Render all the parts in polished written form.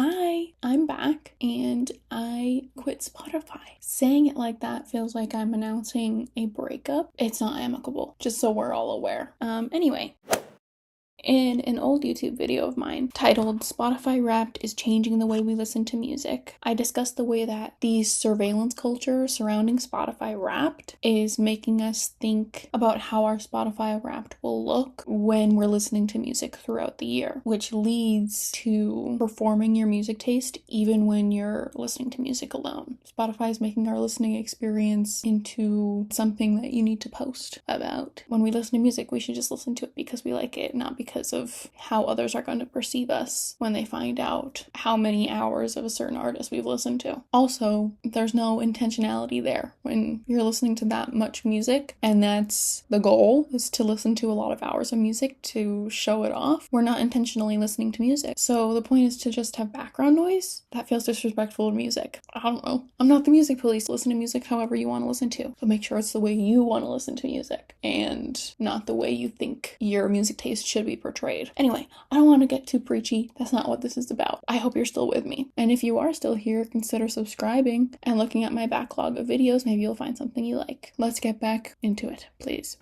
Hi, I'm back and I quit Spotify. Saying it like that feels like I'm announcing a breakup. It's not amicable, just so we're all aware. Anyway. In an old YouTube video of mine titled Spotify Wrapped is Changing the Way We Listen to Music, I discussed the way that the surveillance culture surrounding Spotify Wrapped is making us think about how our Spotify Wrapped will look when we're listening to music throughout the year, which leads to performing your music taste even when you're listening to music alone. Spotify is making our listening experience into something that you need to post about. When we listen to music, we should just listen to it because we like it, not because of how others are going to perceive us when they find out how many hours of a certain artist we've listened to. Also, there's no intentionality there. When you're listening to that much music, and that's the goal, is to listen to a lot of hours of music to show it off, we're not intentionally listening to music. So the point is to just have background noise? That feels disrespectful to music. I don't know. I'm not the music police. Listen to music however you want to listen to, but make sure it's the way you want to listen to music and not the way you think your music taste should be portrayed. Anyway, I don't want to get too preachy. That's not what this is about. I hope you're still with me. And if you are still here, consider subscribing and looking at my backlog of videos. Maybe you'll find something you like. Let's get back into it, please.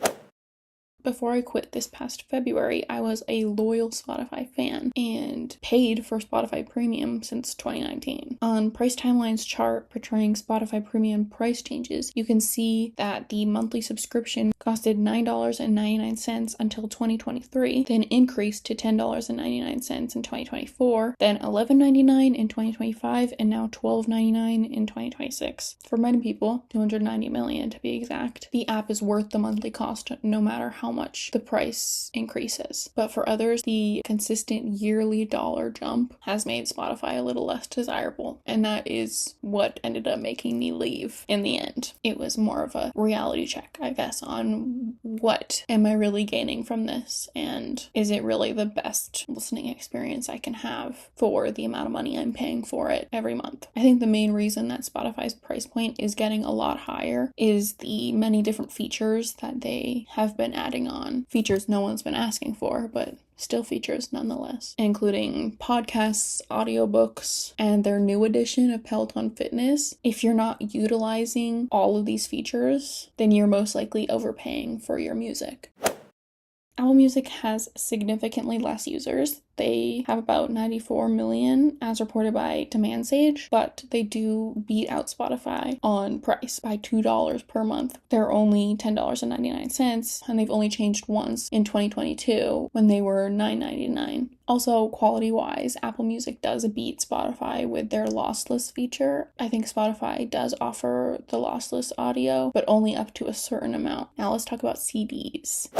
Before I quit this past February, I was a loyal Spotify fan and paid for Spotify Premium since 2019. On Price Timeline's chart portraying Spotify Premium price changes, you can see that the monthly subscription costed $9.99 until 2023, then increased to $10.99 in 2024, then $11.99 in 2025, and now $12.99 in 2026. For many people, $290 million to be exact, the app is worth the monthly cost no matter how much the price increases. But for others, the consistent yearly dollar jump has made Spotify a little less desirable, and that is what ended up making me leave in the end. It was more of a reality check, I guess, on what am I really gaining from this, and is it really the best listening experience I can have for the amount of money I'm paying for it every month. I think the main reason that Spotify's price point is getting a lot higher is the many different features that they have been adding on. Features no one's been asking for, but still features nonetheless, including podcasts, audiobooks, and their new edition of Peloton Fitness. If you're not utilizing all of these features, then you're most likely overpaying for your music. Apple Music has significantly less users. They have about 94 million as reported by DemandSage, but they do beat out Spotify on price by $2 per month. They're only $10.99, and they've only changed once in 2022 when they were $9.99. Also, quality-wise, Apple Music does beat Spotify with their lossless feature. I think Spotify does offer the lossless audio, but only up to a certain amount. Now let's talk about CDs.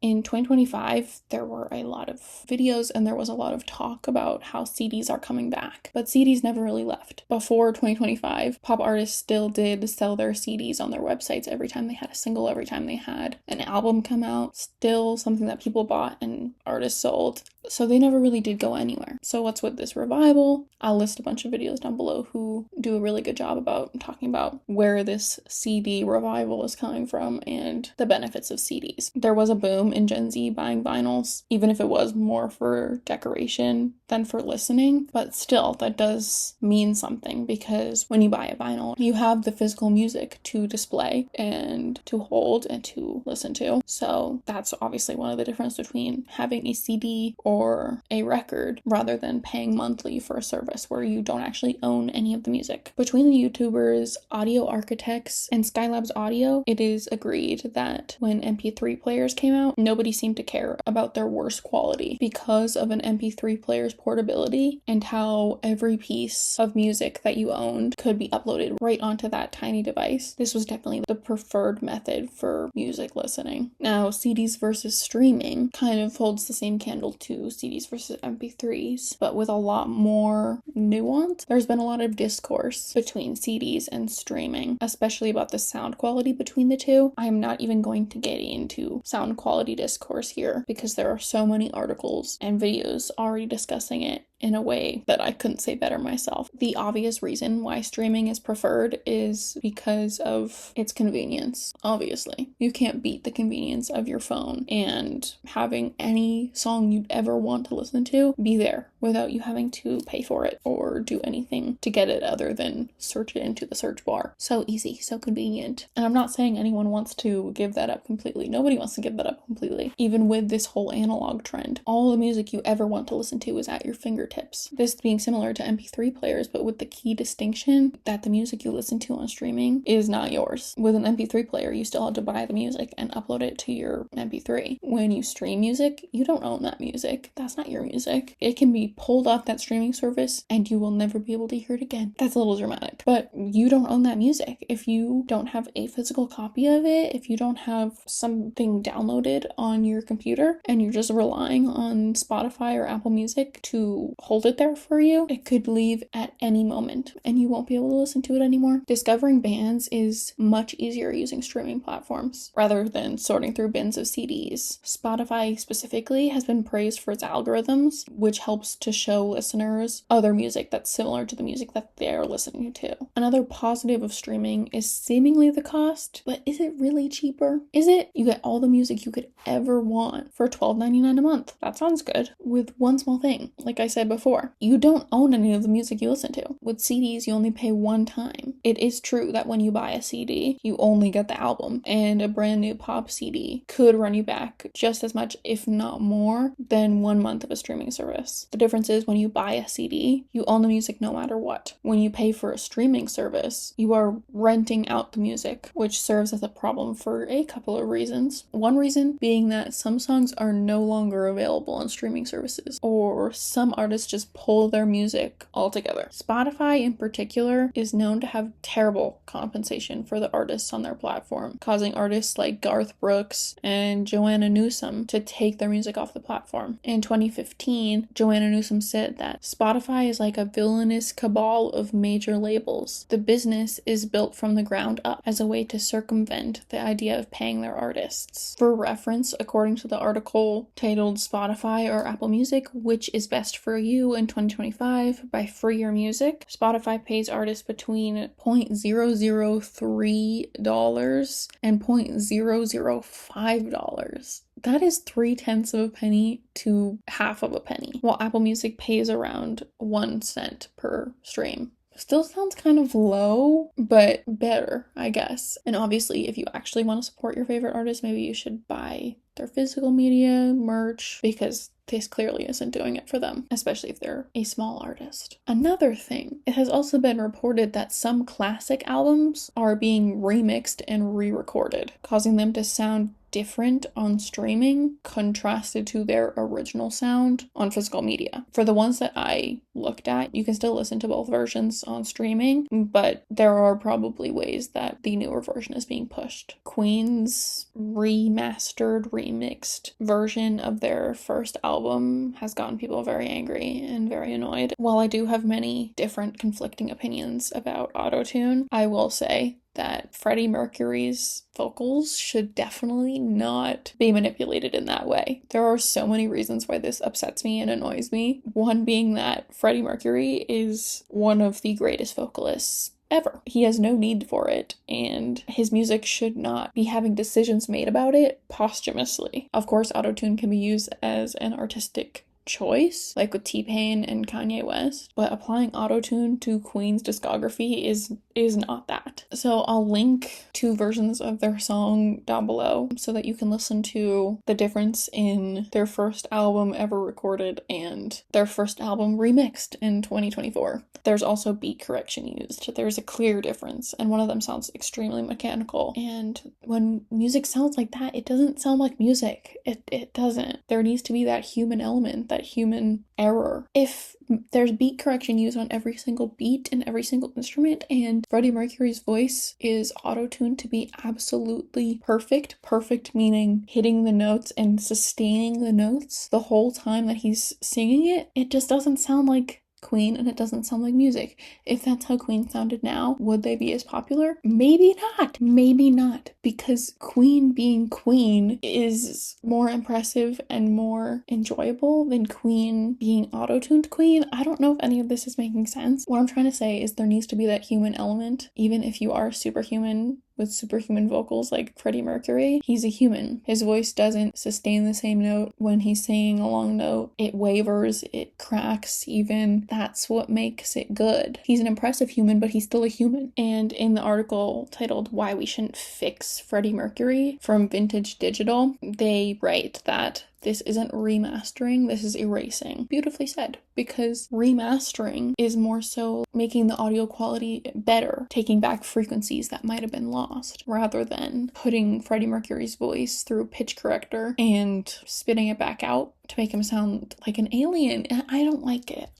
In 2025, there were a lot of videos and there was a lot of talk about how CDs are coming back, but CDs never really left. Before 2025, pop artists still did sell their CDs on their websites every time they had a single, every time they had an album come out, still something that people bought and artists sold. So they never really did go anywhere. So what's with this revival? I'll list a bunch of videos down below who do a really good job about talking about where this CD revival is coming from and the benefits of CDs. There was a boom in Gen Z buying vinyls, even if it was more for decoration than for listening. But still, that does mean something because when you buy a vinyl, you have the physical music to display and to hold and to listen to. So that's obviously one of the differences between having a CD or a record rather than paying monthly for a service where you don't actually own any of the music. Between the YouTubers, Audio Architects, and Skylab's Audio, it is agreed that when MP3 players came out, nobody seemed to care about their worst quality because of an MP3 player's portability and how every piece of music that you owned could be uploaded right onto that tiny device. This was definitely the preferred method for music listening. Now, CDs versus streaming kind of holds the same candle to CDs versus MP3s, but with a lot more nuance. There's been a lot of discourse between CDs and streaming, especially about the sound quality between the two. I am not even going to get into sound quality discourse here because there are so many articles and videos already discussing it in a way that I couldn't say better myself. The obvious reason why streaming is preferred is because of its convenience, obviously. You can't beat the convenience of your phone and having any song you'd ever want to listen to be there without you having to pay for it or do anything to get it other than search it into the search bar. So easy, so convenient. And I'm not saying anyone wants to give that up completely. Nobody wants to give that up completely. Even with this whole analog trend, all the music you ever want to listen to is at your fingertips. This being similar to MP3 players, but with the key distinction that the music you listen to on streaming is not yours. With an MP3 player, you still have to buy the music and upload it to your MP3. When you stream music, you don't own that music. That's not your music. It can be pulled off that streaming service and you will never be able to hear it again. That's a little dramatic, but you don't own that music. If you don't have a physical copy of it, if you don't have something downloaded on your computer and you're just relying on Spotify or Apple Music to hold it there for you, it could leave at any moment and you won't be able to listen to it anymore. Discovering bands is much easier using streaming platforms rather than sorting through bins of CDs. Spotify specifically has been praised for its algorithms, which helps to show listeners other music that's similar to the music that they're listening to. Another positive of streaming is seemingly the cost, but is it really cheaper? Is it? You get all the music you could ever want for $12.99 a month. That sounds good. With one small thing, like I said before, you don't own any of the music you listen to. With CDs, you only pay one time. It is true that when you buy a CD, you only get the album, and a brand new pop CD could run you back just as much, if not more, than 1 month of a streaming service. The difference is when you buy a CD, you own the music no matter what. When you pay for a streaming service, you are renting out the music, which serves as a problem for a couple of reasons. One reason being that some songs are no longer available on streaming services, or some artists just pull their music altogether. Spotify in particular is known to have terrible compensation for the artists on their platform, causing artists like Garth Brooks and Joanna Newsom to take their music off the platform. In 2015, Joanna Newsom said that Spotify is like a villainous cabal of major labels. The business is built from the ground up as a way to circumvent the idea of paying their artists. For reference, according to the article titled Spotify or Apple Music, which is best for you in 2025 by Free Your Music, Spotify pays artists between $0.003 and $0.005. That is 0.3 of a penny to half of a penny, while Apple Music pays around 1 cent per stream. Still sounds kind of low, but better, I guess. And obviously, if you actually want to support your favorite artist, maybe you should buy their physical media, merch, because this clearly isn't doing it for them, especially if they're a small artist. Another thing, it has also been reported that some classic albums are being remixed and re-recorded, causing them to sound different on streaming contrasted to their original sound on physical media. For the ones that I looked at, you can still listen to both versions on streaming, but there are probably ways that the newer version is being pushed. Queen's remastered, remixed version of their first album has gotten people very angry and very annoyed. While I do have many different conflicting opinions about autotune, I will say that Freddie Mercury's vocals should definitely not be manipulated in that way. There are so many reasons why this upsets me and annoys me. One being that Freddie Mercury is one of the greatest vocalists ever. He has no need for it, and his music should not be having decisions made about it posthumously. Of course, autotune can be used as an artistic choice, like with T-Pain and Kanye West, but applying autotune to Queen's discography is not that. So I'll link 2 versions of their song down below so that you can listen to the difference in their first album ever recorded and their first album remixed in 2024. There's also beat correction used. There's a clear difference, and one of them sounds extremely mechanical. And when music sounds like that, it doesn't sound like music. It doesn't. There needs to be that human element, that human error. If there's beat correction used on every single beat and every single instrument, and Freddie Mercury's voice is auto-tuned to be absolutely perfect meaning hitting the notes and sustaining the notes the whole time that he's singing it, it just doesn't sound like Queen and it doesn't sound like music. If that's how Queen sounded now, would they be as popular? Maybe not. Maybe not. Because Queen being Queen is more impressive and more enjoyable than Queen being auto-tuned Queen. I don't know if any of this is making sense. What I'm trying to say is there needs to be that human element, even if you are superhuman with superhuman vocals like Freddie Mercury. He's a human. His voice doesn't sustain the same note when he's singing a long note. It wavers, it cracks even. That's what makes it good. He's an impressive human, but he's still a human. And in the article titled Why We Shouldn't Fix Freddie Mercury from Vintage Digital, they write that this isn't remastering, this is erasing. Beautifully said, because remastering is more so making the audio quality better, taking back frequencies that might have been lost, rather than putting Freddie Mercury's voice through a pitch corrector and spitting it back out to make him sound like an alien. And I don't like it.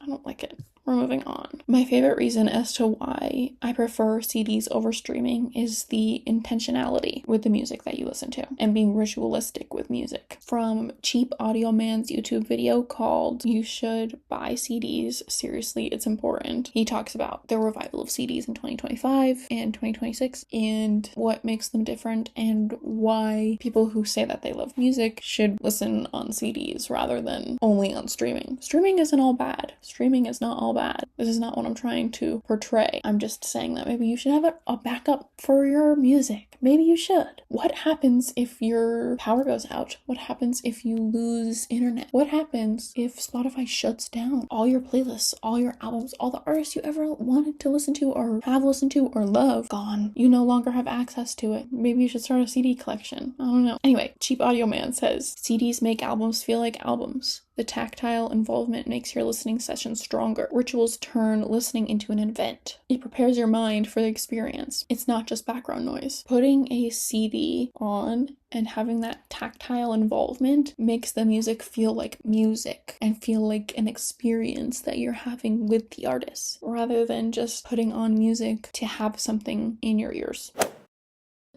We're moving on. My favorite reason as to why I prefer CDs over streaming is the intentionality with the music that you listen to and being ritualistic with music. From Cheap Audio Man's YouTube video called You Should Buy CDs, Seriously, It's Important. He talks about the revival of CDs in 2025 and 2026 and what makes them different and why people who say that they love music should listen on CDs rather than only on streaming. Streaming isn't all bad. Streaming is not all bad. This is not what I'm trying to portray. I'm just saying that maybe you should have a backup for your music. Maybe you should. What happens if your power goes out? What happens if you lose internet? What happens if Spotify shuts down all your playlists, all your albums, all the artists you ever wanted to listen to or have listened to or love? Gone. You no longer have access to it. Maybe you should start a CD collection. I don't know. Anyway, Cheap Audio Man says, CDs make albums feel like albums. The tactile involvement makes your listening session stronger. Rituals turn listening into an event. It prepares your mind for the experience. It's not just background noise. Putting a CD on and having that tactile involvement makes the music feel like music and feel like an experience that you're having with the artist, rather than just putting on music to have something in your ears.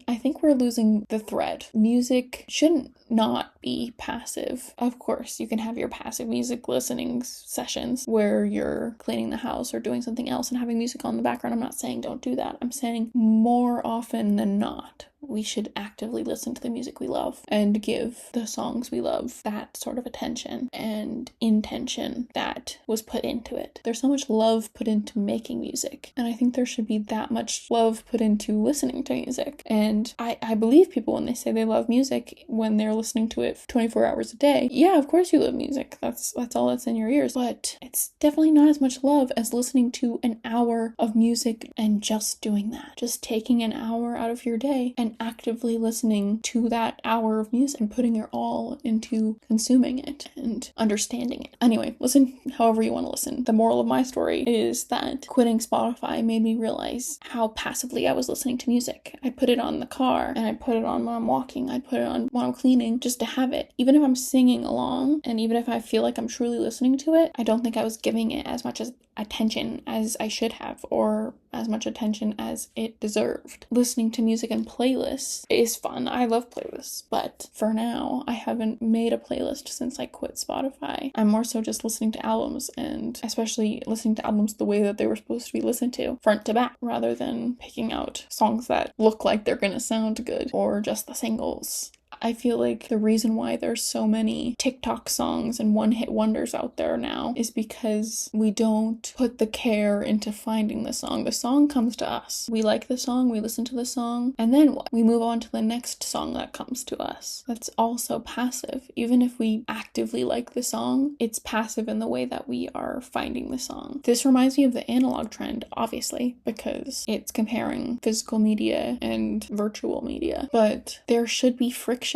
I think we're losing the thread. Music shouldn't not be passive. Of course, you can have your passive music listening sessions where you're cleaning the house or doing something else and having music on in the background. I'm not saying don't do that. I'm saying more often than not, we should actively listen to the music we love and give the songs we love that sort of attention and intention that was put into it. There's so much love put into making music, and I think there should be that much love put into listening to music. And I believe people when they say they love music when they're listening to it 24 hours a day. Yeah, of course you love music. That's all that's in your ears. But it's definitely not as much love as listening to an hour of music and just doing that. Just taking an hour out of your day and actively listening to that hour of music and putting your all into consuming it and understanding it. Anyway, listen however you want to listen. The moral of my story is that quitting Spotify made me realize how passively I was listening to music. I put it on the car and I put it on when I'm walking. I put it on when I'm cleaning just to have it. Even if I'm singing along and even if I feel like I'm truly listening to it, I don't think I was giving it as much attention as I should have or as much attention as it deserved. Listening to music and playlists is fun. I love playlists, but for now, I haven't made a playlist since I quit Spotify. I'm more so just listening to albums, and especially listening to albums the way that they were supposed to be listened to, front to back, rather than picking out songs that look like they're gonna sound good or just the singles. I feel like the reason why there's so many TikTok songs and one-hit wonders out there now is because we don't put the care into finding the song. The song comes to us. We like the song, we listen to the song, and then what? We move on to the next song that comes to us. That's also passive. Even if we actively like the song, it's passive in the way that we are finding the song. This reminds me of the analog trend, obviously, because it's comparing physical media and virtual media, but there should be friction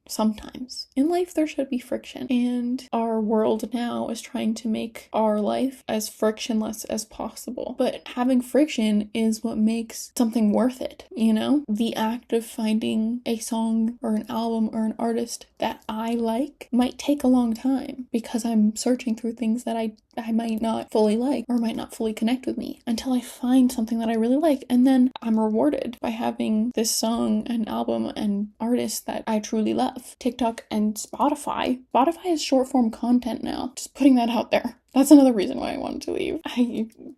sometimes. In life, there should be friction. And our world now is trying to make our life as frictionless as possible. But having friction is what makes something worth it, you know? The act of finding a song or an album or an artist that I like might take a long time because I'm searching through things that I might not fully like or might not fully connect with me until I find something that I really like, and then I'm rewarded by having this song and album and artist that I truly love. TikTok and Spotify is short form content now, just putting that out there. That's another reason why I wanted to leave.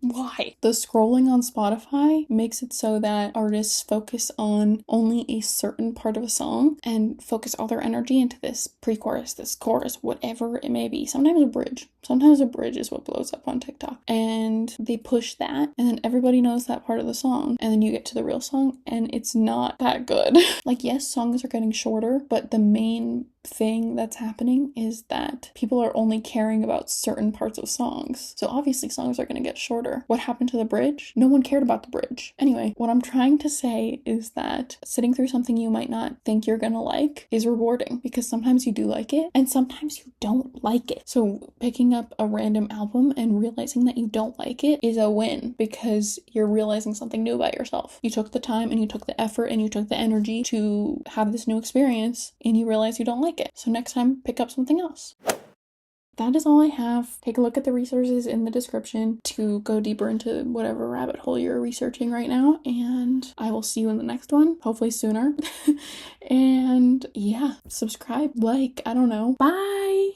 Why? The scrolling on Spotify makes it so that artists focus on only a certain part of a song and focus all their energy into this pre-chorus, this chorus, whatever it may be. Sometimes a bridge. Sometimes a bridge is what blows up on TikTok. And they push that, and then everybody knows that part of the song. And then you get to the real song, and it's not that good. Like, yes, songs are getting shorter, but the main thing that's happening is that people are only caring about certain parts of songs. So obviously songs are going to get shorter. What happened to the bridge? No one cared about the bridge. Anyway, what I'm trying to say is that sitting through something you might not think you're going to like is rewarding, because sometimes you do like it and sometimes you don't like it. So picking up a random album and realizing that you don't like it is a win, because you're realizing something new about yourself. You took the time and you took the effort and you took the energy to have this new experience, and you realize you don't like it. So next time, pick up something else. That is all I have. Take a look at the resources in the description to go deeper into whatever rabbit hole you're researching right now, and I will see you in the next one, hopefully sooner. And yeah, subscribe, like, I don't know. Bye!